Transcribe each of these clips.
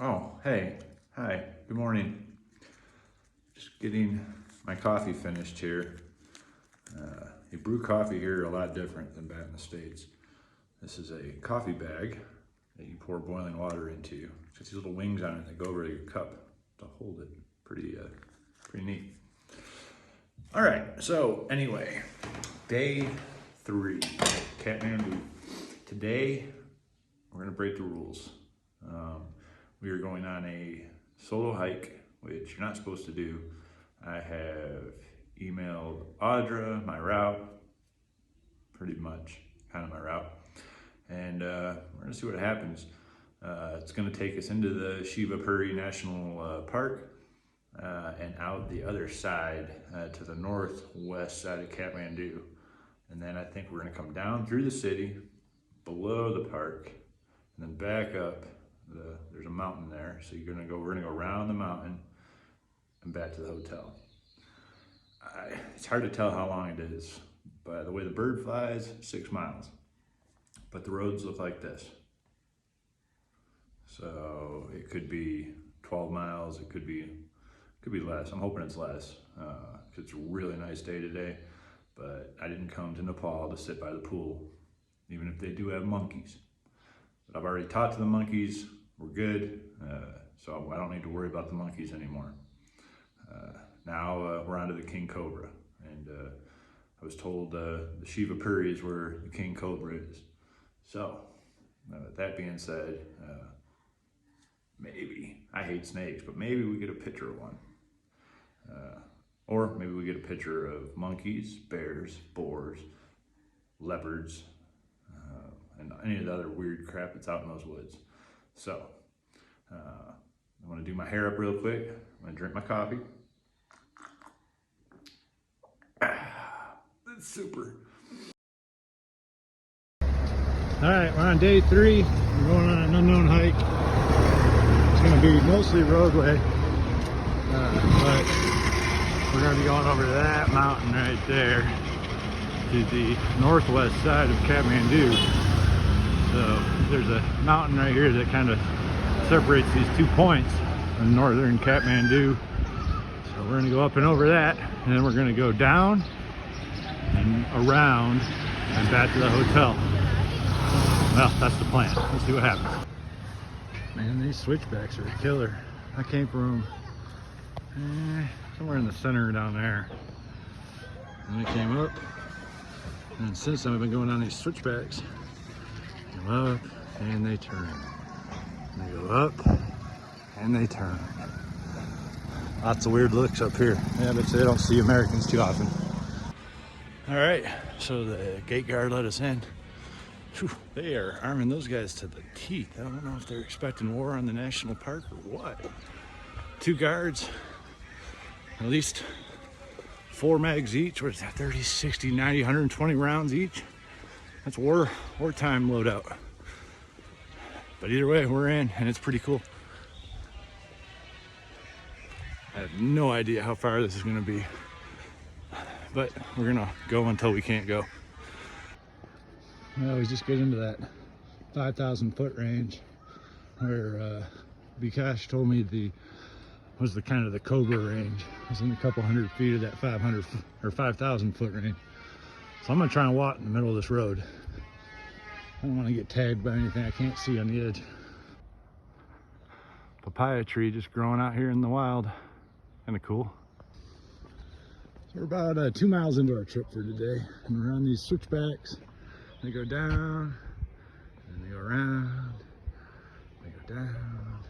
Oh, hey, hi, good morning. Just getting my coffee finished here. You brew coffee here a lot different than back in the States. This is a coffee bag that you pour boiling water into. It's got these little wings on it that go over your cup to hold it. Pretty neat. All right, so anyway, day 3, Kathmandu. Today, we're gonna break the rules. We are going on a solo hike, which you're not supposed to do. I have emailed Audra my route, pretty much, kind of my route. And we're gonna see what happens. It's gonna take us into the Shivapuri National Park and out the other side to the northwest side of Kathmandu. And then I think we're gonna come down through the city, below the park, and then back up. There's a mountain there, so we're gonna go around the mountain and back to the hotel. It's hard to tell how long it is. By the way the bird flies, 6 miles. But the roads look like this. So it could be 12 miles, it could be less. I'm hoping it's less, because it's a really nice day today. But I didn't come to Nepal to sit by the pool, even if they do have monkeys. But I've already talked to the monkeys, we're good, so I don't need to worry about the monkeys anymore. Now we're on to the king cobra, and I was told the Shivapuri is where the king cobra is. So, that being said, maybe, I hate snakes, but maybe we get a picture of one. Or maybe we get a picture of monkeys, bears, boars, leopards, and any of the other weird crap that's out in those woods. So, I'm gonna do my hair up real quick. I'm gonna drink my coffee. That's super. All right, we're on day 3. We're going on an unknown hike. It's gonna be mostly roadway, but we're gonna be going over to that mountain right there to the northwest side of Kathmandu. So there's a mountain right here that kind of separates these 2 points in northern Kathmandu. So we're gonna go up and over that, and then we're gonna go down and around and back to the hotel. Well, that's the plan. Let's see what happens. Man, these switchbacks are a killer. I came from somewhere in the center down there, and I came up, and since then I've been going on these switchbacks. Go up and they turn. And they go up and they turn. Lots of weird looks up here. Yeah, but they don't see Americans too often. All right, so the gate guard let us in. Whew, they are arming those guys to the teeth. I don't know if they're expecting war on the national park or what. 2 guards, at least 4 mags each. What is that, 30, 60, 90, 120 rounds each? That's wartime loadout. But either way, we're in, and it's pretty cool. I have no idea how far this is gonna be, but we're gonna go until we can't go. Well, we just get into that 5,000 foot range where Bikash told me was the kind of the cobra range. It was in a couple hundred feet of that 500 or 5,000 foot range. So I'm gonna try and walk in the middle of this road. I don't want to get tagged by anything I can't see on the edge. Papaya tree just growing out here in the wild. Kind of cool. So we're about 2 miles into our trip for today, and we're on these switchbacks. They go down, and they go around, they go down.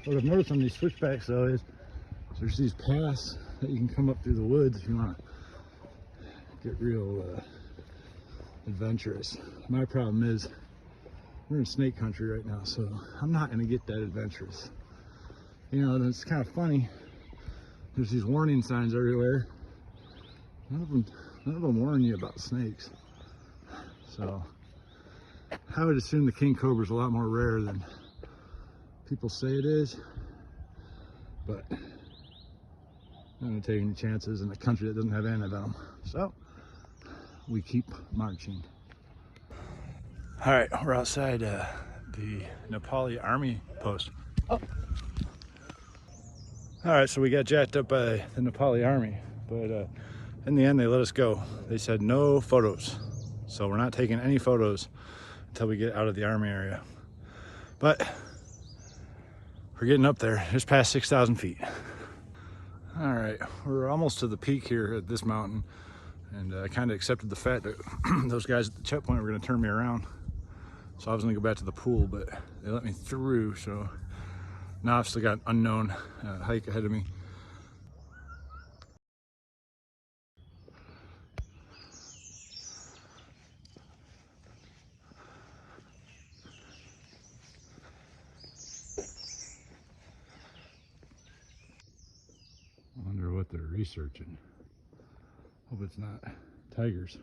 What I've noticed on these switchbacks though is there's these paths that you can come up through the woods if you want to get real adventurous. My problem is we're in snake country right now, so I'm not going to get that adventurous. You know, and it's kind of funny. There's these warning signs everywhere. None of them warn you about snakes. So I would assume the king cobra is a lot more rare than people say it is, but I'm not going to take any chances in a country that doesn't have any of them. So we keep marching. All right, we're outside the Nepali army post. Oh. All right, so we got jacked up by the Nepali army, but in the end they let us go. They said no photos. So we're not taking any photos until we get out of the army area. But we're getting up there, just past 6,000 feet. All right, we're almost to the peak here at this mountain. And I kind of accepted the fact that those guys at the checkpoint were gonna turn me around. So I was gonna go back to the pool, but they let me through. So now I've still got an unknown hike ahead of me. I wonder what they're researching. Hope it's not tigers.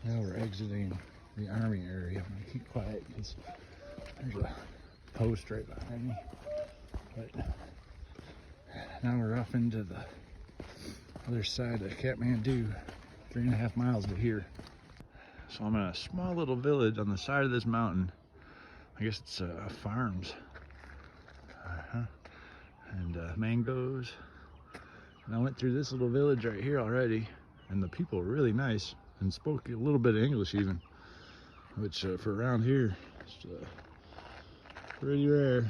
Now we're exiting the army area. I'm gonna keep quiet because there's a post right behind me. But now we're off into the other side of Kathmandu, 3.5 miles to here. So I'm in a small little village on the side of this mountain. I guess it's farms. And mangoes. And I went through this little village right here already, and the people were really nice and spoke a little bit of English even, which for around here is pretty rare.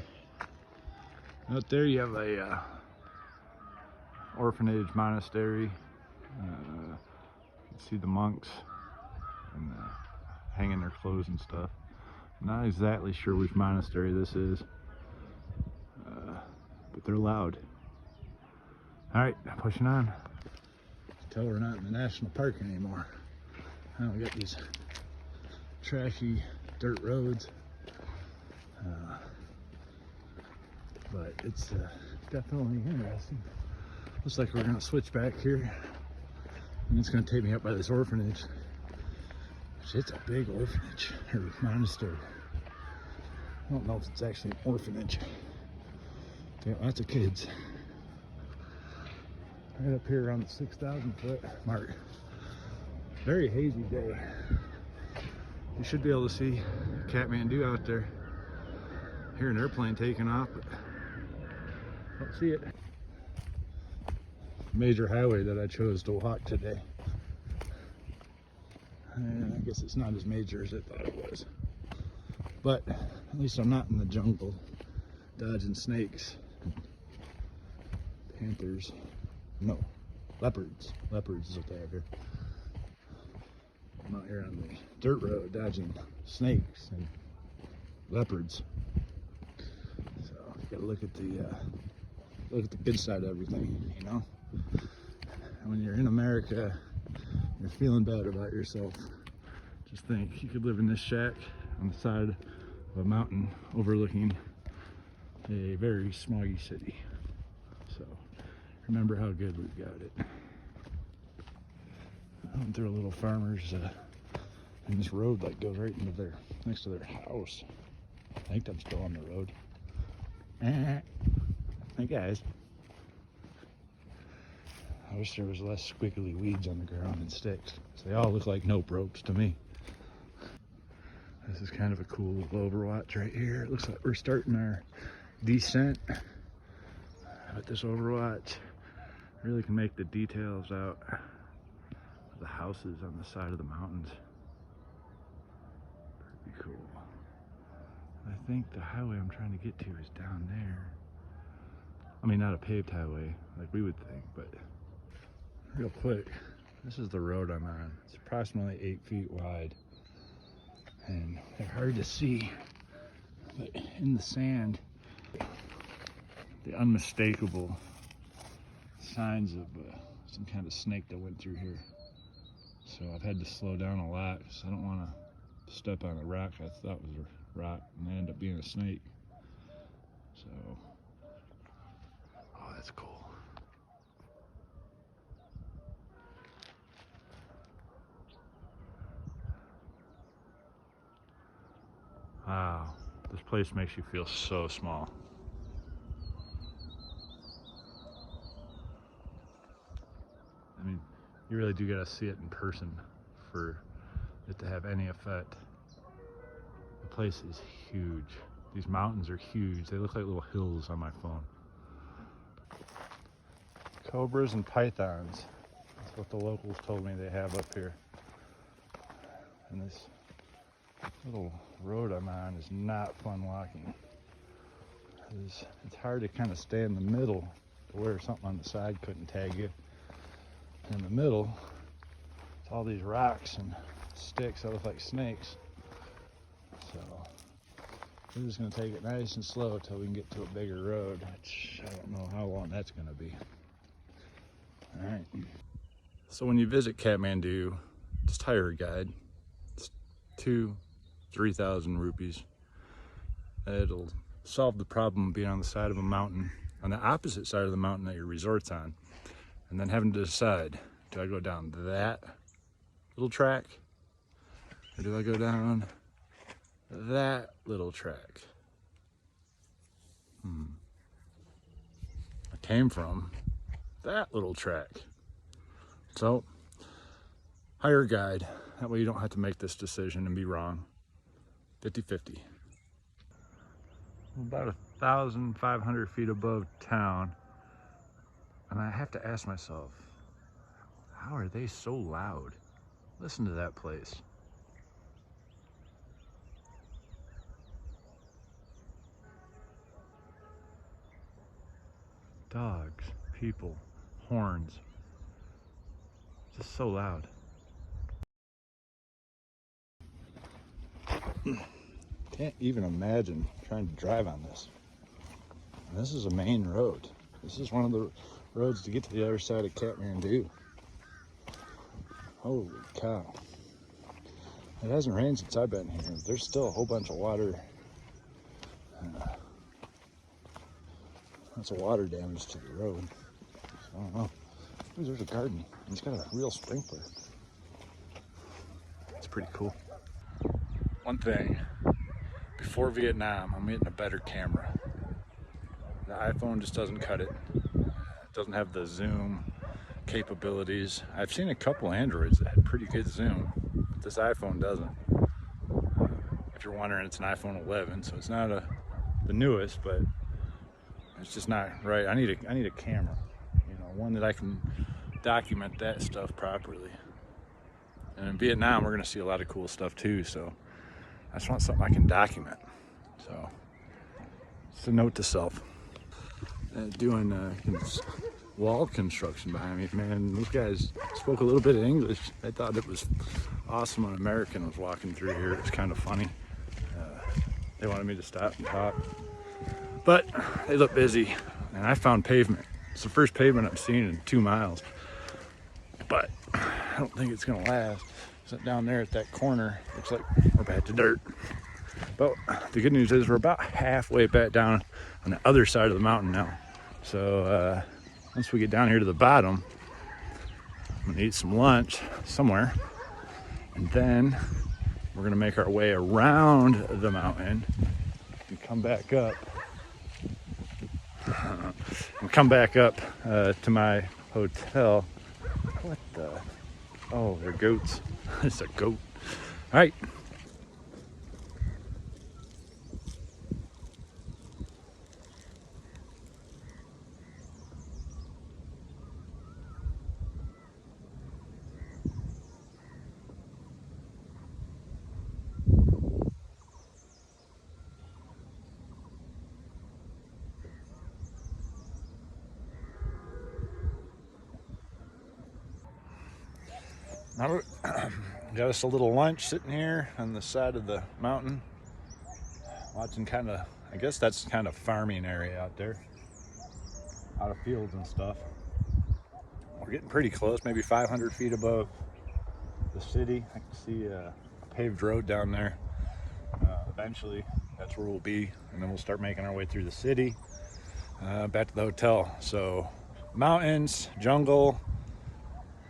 Out there you have a orphanage monastery. You can see the monks and hanging their clothes and stuff. Not exactly sure which monastery this is, but they're loud. All right, pushing on. Tell we're not in the national park anymore. Now we got these trashy dirt roads, but it's definitely interesting. Looks like we're gonna switch back here, and it's gonna take me up by this orphanage. It's a big orphanage or monastery. I don't know if it's actually an orphanage. They got lots of kids. Right up here around the 6,000 foot mark. Very hazy day. You should be able to see Kathmandu out there. Hear an airplane taking off, but don't see it. Major highway that I chose to walk today. And I guess it's not as major as I thought it was. But at least I'm not in the jungle dodging snakes, panthers. No, leopards. Leopards is what they have here. I'm out here on the dirt road dodging snakes and leopards. So you gotta look at the good side of everything, you know. And when you're in America, you're feeling bad about yourself. Just think, you could live in this shack on the side of a mountain overlooking a very smoggy city. So remember how good we've got it. I went through a little farmer's and this road like goes right into their next to their house. I think I'm still on the road. Hey guys. I wish there was less squiggly weeds on the ground and sticks. They all look like nope ropes to me. This is kind of a cool little overwatch right here. It looks like we're starting our descent. But this overwatch really can make the details out of the houses on the side of the mountains. Pretty cool. I think the highway I'm trying to get to is down there. I mean, not a paved highway like we would think, but real quick, this is the road I'm on. It's approximately 8 feet wide, and they're hard to see, but in the sand, the unmistakable signs of some kind of snake that went through here. So I've had to slow down a lot because I don't want to step on a rock I thought was a rock and end up being a snake. So, oh, that's cool. Wow, this place makes you feel so small. I mean, you really do gotta see it in person for it to have any effect. The place is huge. These mountains are huge. They look like little hills on my phone. Cobras and pythons. That's what the locals told me they have up here. And this little road I'm on is not fun walking. It's hard to kind of stay in the middle to where something on the side couldn't tag you. In the middle, it's all these rocks and sticks that look like snakes. So we're just going to take it nice and slow until we can get to a bigger road, which I don't know how long that's going to be. All right. So when you visit Kathmandu, just hire a guide. It's 2,000-3,000 rupees. It'll solve the problem of being on the side of a mountain, on the opposite side of the mountain that your resort's on, and then having to decide, do I go down that little track, or do I go down that little track? I came from that little track. So hire a guide. That way you don't have to make this decision and be wrong. 50-50. About 1,500 feet above town, and I have to ask myself, how are they so loud? Listen to that place. Dogs, people, horns. Just so loud. Can't even imagine trying to drive on this. And this is a main road. This is one of the roads to get to the other side of Kathmandu. Holy cow. It hasn't rained since I've been here. There's still a whole bunch of water. That's a water damage to the road. So I don't know. Ooh, there's a garden. It's got a real sprinkler. It's pretty cool. One thing, before Vietnam, I'm getting a better camera. The iPhone just doesn't cut it. It doesn't have the zoom capabilities. I've seen a couple Androids that had pretty good zoom, but this iPhone doesn't. If you're wondering, it's an iPhone 11, so it's not the newest, but it's just not right. I need a camera, one that I can document that stuff properly. And in Vietnam, we're gonna see a lot of cool stuff too, so I just want something I can document. So it's a note to self. Doing wall construction behind me, man. Those guys spoke a little bit of English. I thought it was awesome. An American was walking through here. It was kind of funny. They wanted me to stop and talk, but they look busy, and I found pavement. It's the first pavement I've seen in 2 miles, but I don't think it's gonna last. So down there at that corner, looks like we're back to dirt. But the good news is we're about halfway back down on the other side of the mountain now. So once we get down here to the bottom, I'm gonna eat some lunch somewhere, and then we're gonna make our way around the mountain and come back up. To my hotel. What the? Oh, they're goats. It's a goat. All right. Now got us a little lunch sitting here on the side of the mountain, watching I guess that's kind of farming area out there, a lot of fields and stuff. We're getting pretty close, maybe 500 feet above the city. I can see a paved road down there. Eventually, that's where we'll be, and then we'll start making our way through the city, back to the hotel. So mountains, jungle,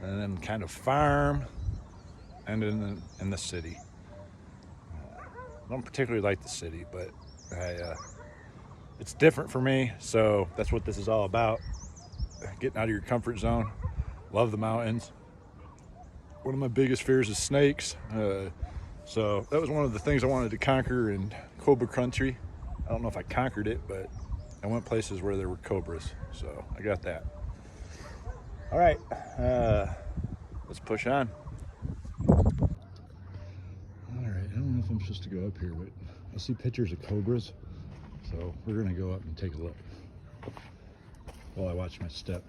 and then kind of farm, and in the city. I don't particularly like the city, but it's different for me, so that's what this is all about. Getting out of your comfort zone. Love the mountains. One of my biggest fears is snakes. So that was one of the things I wanted to conquer in cobra country. I don't know if I conquered it, but I went places where there were cobras, so I got that. All right, let's push on. All right, I don't know if I'm supposed to go up here, but I see pictures of cobras, so we're gonna go up and take a look while I watch my step.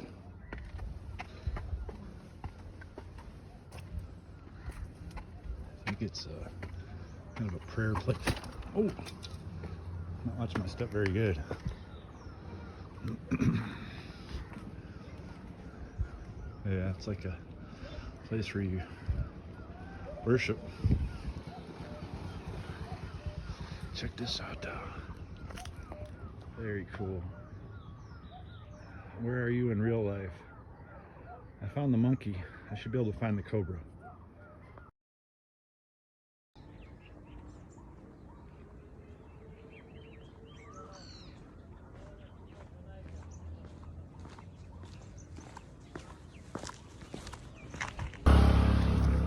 I think it's kind of a prayer place. Oh, not watching my step very good. Yeah, it's like a place where you worship. Check this out though. Very cool. Where are you in real life? I found the monkey. I should be able to find the cobra.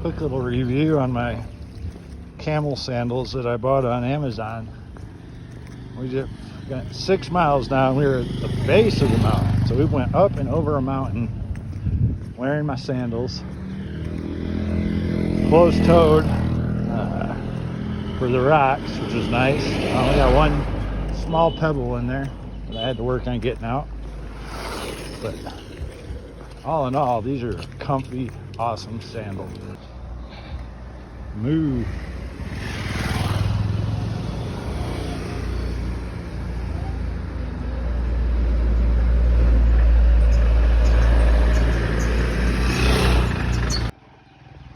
Quick little review on my Camel sandals that I bought on Amazon. We just got 6 miles now and we were at the base of the mountain. So we went up and over a mountain wearing my sandals. Closed-toed for the rocks, which is nice. I only got one small pebble in there that I had to work on getting out. But all in all, these are comfy, awesome sandals. Moo.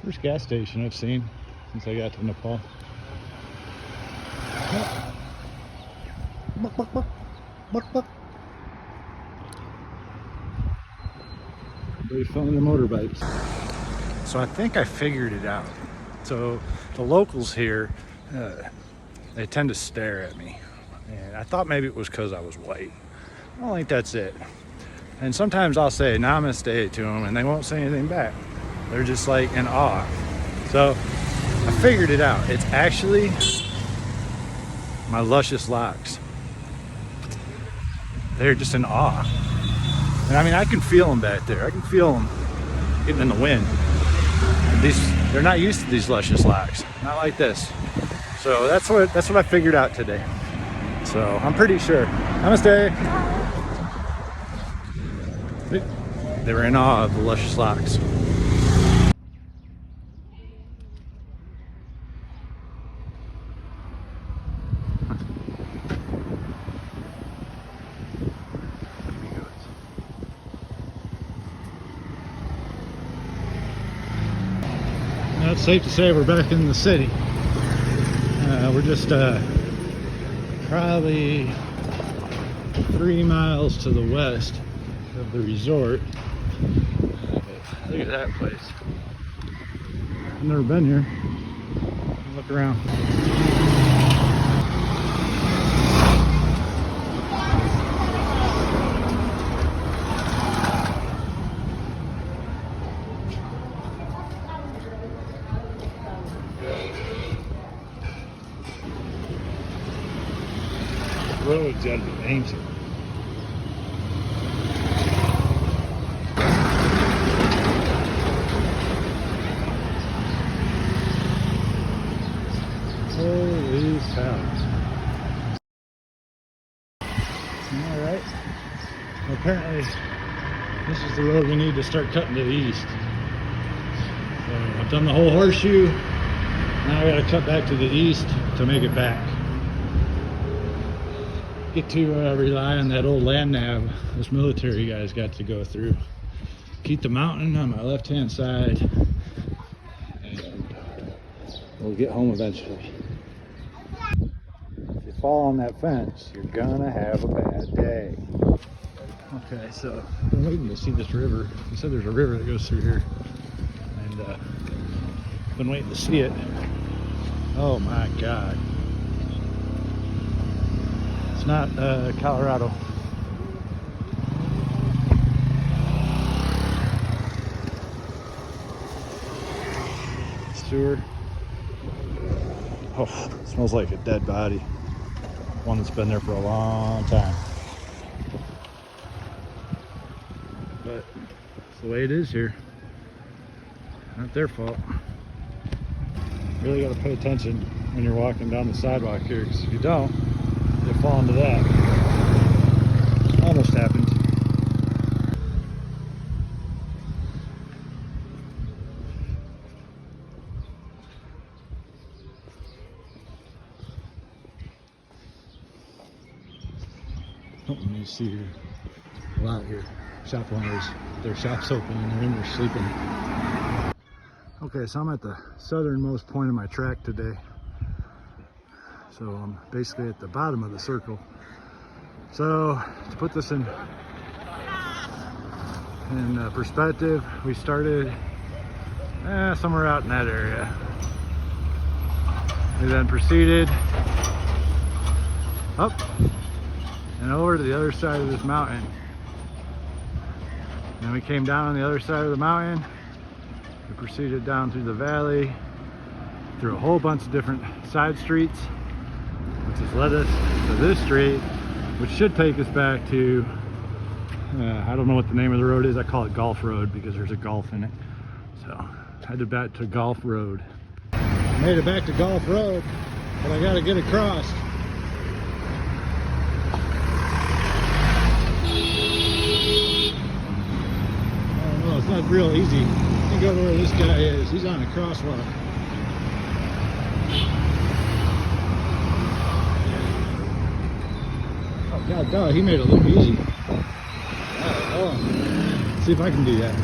First gas station I've seen since I got to Nepal. Buck, buck, buck. Buck, buck. Everybody filming the motorbikes. So I think I figured it out. So the locals here, they tend to stare at me. And I thought maybe it was because I was white. I don't think that's it. And sometimes I'll say namaste to them and they won't say anything back. They're just like in awe. So I figured it out. It's actually my luscious locks. They're just in awe. And I mean, I can feel them back there. I can feel them getting in the wind. They're not used to these luscious locks. Not like this. So that's what I figured out today. So I'm pretty sure. Namaste. They were in awe of the luscious locks. Now it's safe to say we're back in the city. We're just probably 3 miles to the west of the resort. Look at that place. I've never been here. Look around. The road's gotta be ancient. Holy cow. Alright. Well, apparently this is the road we need to start cutting to the east. So I've done the whole horseshoe. Now I gotta cut back to the east to make it back. Get to rely on that old land nav this military guy's got to go through. Keep the mountain on my left hand side and we'll get home eventually. If you fall on that fence, you're gonna have a bad day. Okay, so I've been waiting to see this river. He said there's a river that goes through here and I've been waiting to see it. Oh my God. It's not Colorado. Sewer. Oh, it smells like a dead body. One that's been there for a long time. But it's the way it is here. Not their fault. Really got to pay attention when you're walking down the sidewalk here, because if you don't, you'll fall into that. Almost happened. Something you see here a lot here. Shop owners, their shop's open and they're in there sleeping. Okay, so I'm at the southernmost point of my track today. So I'm basically at the bottom of the circle. So to put this in perspective, we started somewhere out in that area. We then proceeded up and over to the other side of this mountain. And then we came down on the other side of the mountain. We proceeded down through the valley, through a whole bunch of different side streets, which has led us to this street, which should take us back to, I don't know what the name of the road is. I call it Golf Road because there's a golf in it. So headed back to Golf Road. Made it back to Golf Road, but I gotta get across. It's not real easy. You go to where this guy is. He's on a crosswalk. Oh God, dog, he made it look easy. Oh, see if I can do that.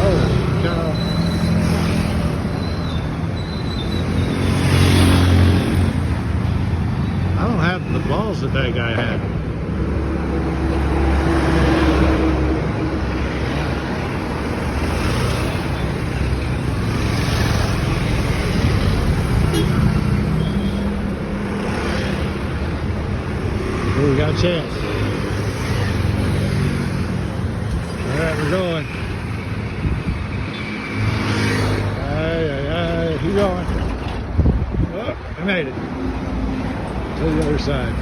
Oh God. I don't have the balls that guy had. We got a chance. Alright, we're going. Keep going. Oh, I made it. To the other side.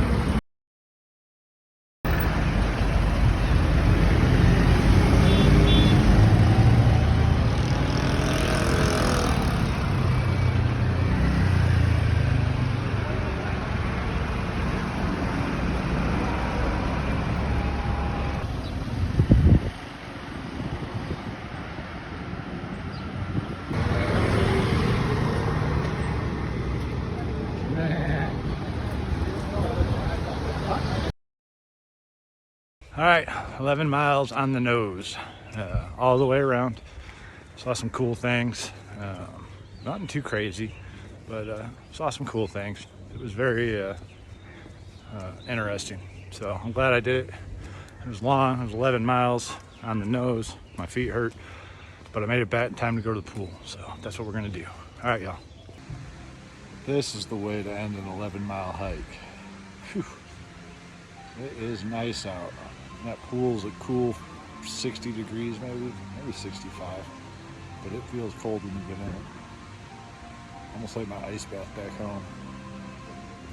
All right, 11 miles on the nose, all the way around. Saw some cool things, nothing too crazy, but saw some cool things. It was very interesting. So I'm glad I did it. It was long, it was 11 miles on the nose. My feet hurt, but I made it back in time to go to the pool. So that's what we're gonna do. All right, y'all. This is the way to end an 11-mile hike. Whew. It is nice out. That pool's a cool 60 degrees, maybe 65, but it feels cold when you get in it. Almost like my ice bath back home.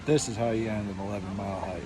This is how you end an 11-mile hike.